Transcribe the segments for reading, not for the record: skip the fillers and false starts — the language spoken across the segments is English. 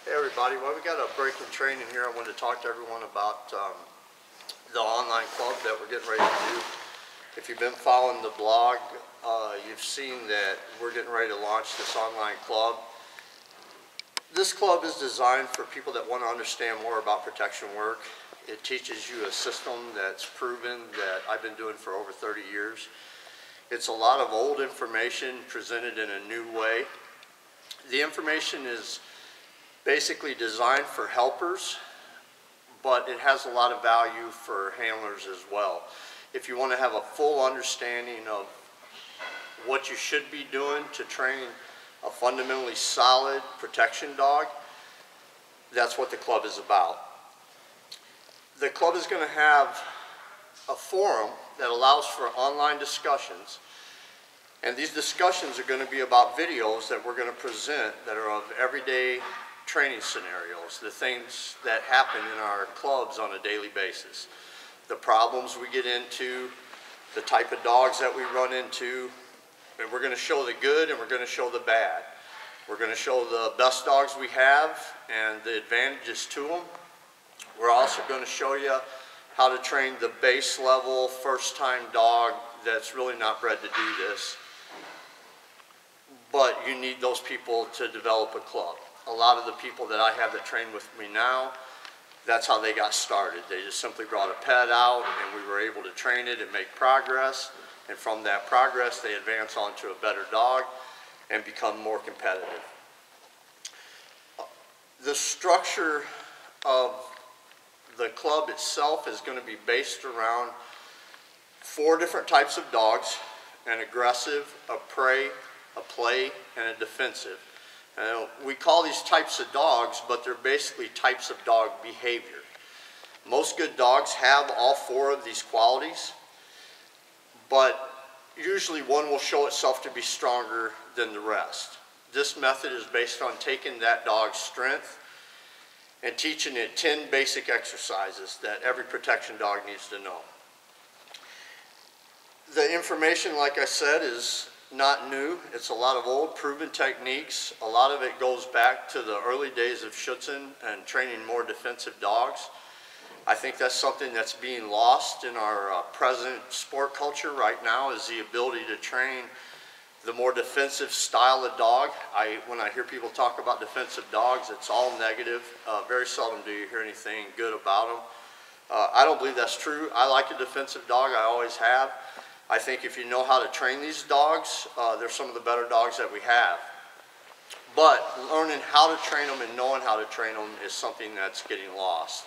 Hey everybody, well, we got a break in training here. I wanted to talk to everyone about the online club that we're getting ready to do. If you've been following the blog, you've seen that we're getting ready to launch this online club. This club is designed for people that want to understand more about protection work. It teaches you a system that's proven that I've been doing for over 30 years. It's a lot of old information presented in a new way. The information is basically designed for helpers, but it has a lot of value for handlers as well. If you want to have a full understanding of what you should be doing to train a fundamentally solid protection dog, that's what the club is about. The club is going to have a forum that allows for online discussions, and these discussions are going to be about videos that we're going to present that are of everyday training scenarios, the things that happen in our clubs on a daily basis, the problems we get into, the type of dogs that we run into, and we're going to show the good and we're going to show the bad. We're going to show the best dogs we have and the advantages to them. We're also going to show you how to train the base level first time dog that's really not bred to do this, but you need those people to develop a club. A lot of the people that I have that train with me now, that's how they got started. They just simply brought a pet out and we were able to train it and make progress. And from that progress, they advance onto a better dog and become more competitive. The structure of the club itself is going to be based around 4 different types of dogs: an aggressive, a prey, a play, and a defensive. We call these types of dogs, but they're basically types of dog behavior. Most good dogs have all 4 of these qualities, but usually one will show itself to be stronger than the rest. This method is based on taking that dog's strength and teaching it 10 basic exercises that every protection dog needs to know. The information, like I said, is not new. It's a lot of old proven techniques. A lot of it goes back to the early days of schutzhund and training more defensive dogs. I think that's something that's being lost in our present sport culture right now, is the ability to train the more defensive style of dog. When I hear people talk about defensive dogs, it's all negative. Very seldom do you hear anything good about them. I don't believe that's true. I like a defensive dog. I always have. I think if you know how to train these dogs, they're some of the better dogs that we have. But learning how to train them and knowing how to train them is something that's getting lost.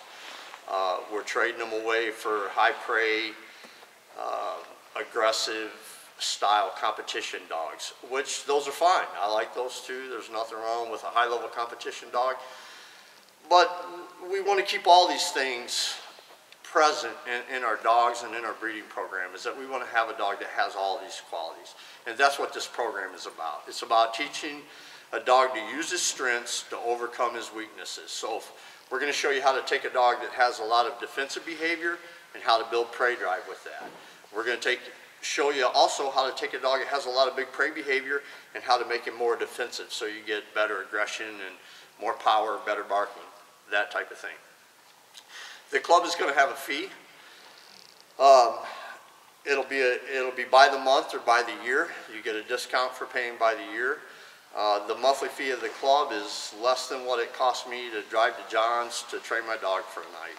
We're trading them away for high prey, aggressive style competition dogs, which those are fine. I like those too. There's nothing wrong with a high level competition dog. But we want to keep all these things present in our dogs and in our breeding program, is that we want to have a dog that has all these qualities. And that's what this program is about. It's about teaching a dog to use his strengths to overcome his weaknesses. So we're going to show you how to take a dog that has a lot of defensive behavior and how to build prey drive with that. We're going to show you also how to take a dog that has a lot of big prey behavior and how to make him more defensive, so you get better aggression and more power, better barking, that type of thing. The club is going to have a fee. It'll be by the month or by the year. You get a discount for paying by the year. The monthly fee of the club is less than what it cost me to drive to John's to train my dog for a night.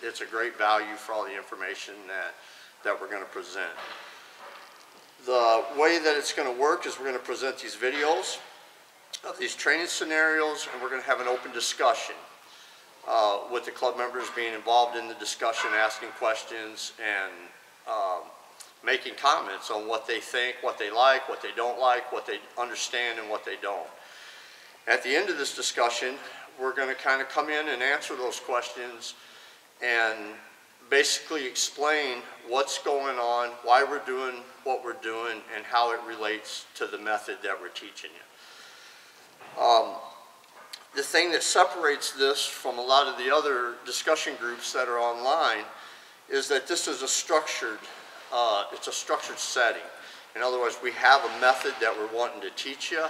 It's a great value for all the information that we're going to present. The way that it's going to work is we're going to present these videos of these training scenarios, and we're going to have an open discussion with the club members being involved in the discussion, asking questions, and making comments on what they think, what they like, what they don't like, what they understand, and what they don't. At the end of this discussion, we're going to kind of come in and answer those questions and basically explain what's going on, why we're doing what we're doing, and how it relates to the method that we're teaching you. The thing that separates this from a lot of the other discussion groups that are online is that this is a structured, it's a structured setting. In other words, we have a method that we're wanting to teach you,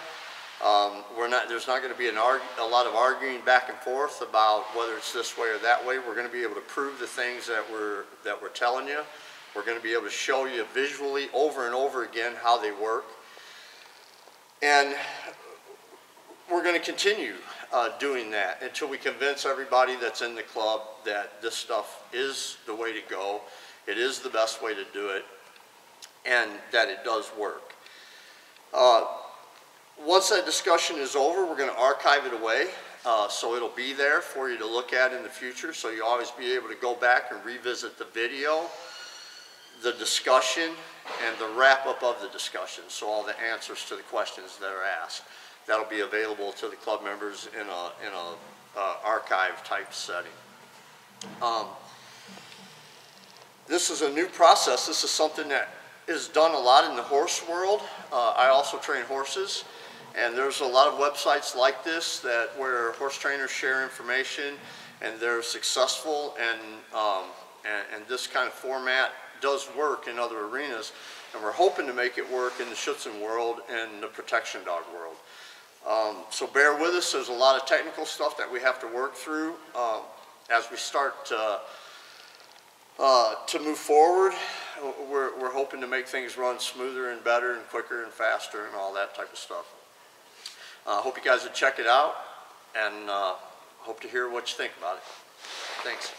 There's not going to be a lot of arguing back and forth about whether it's this way or that way. We're going to be able to prove the things that we're telling you. We're going to be able to show you visually over and over again how they work. And we're going to continue doing that until we convince everybody that's in the club that this stuff is the way to go, it is the best way to do it, and that it does work. Once that discussion is over, we're going to archive it away, so it'll be there for you to look at in the future, so you'll always be able to go back and revisit the video, the discussion, and the wrap-up of the discussion, so all the answers to the questions that are asked. That'll be available to the club members in a archive type setting. This is a new process. This is something that is done a lot in the horse world. I also train horses, and there's a lot of websites like this where horse trainers share information, and they're successful, and this kind of format does work in other arenas, and we're hoping to make it work in the schutzhund world and the protection dog world. So bear with us. There's a lot of technical stuff that we have to work through as we start to move forward. We're hoping to make things run smoother and better and quicker and faster and all that type of stuff. Hope you guys would check it out, and hope to hear what you think about it. Thanks.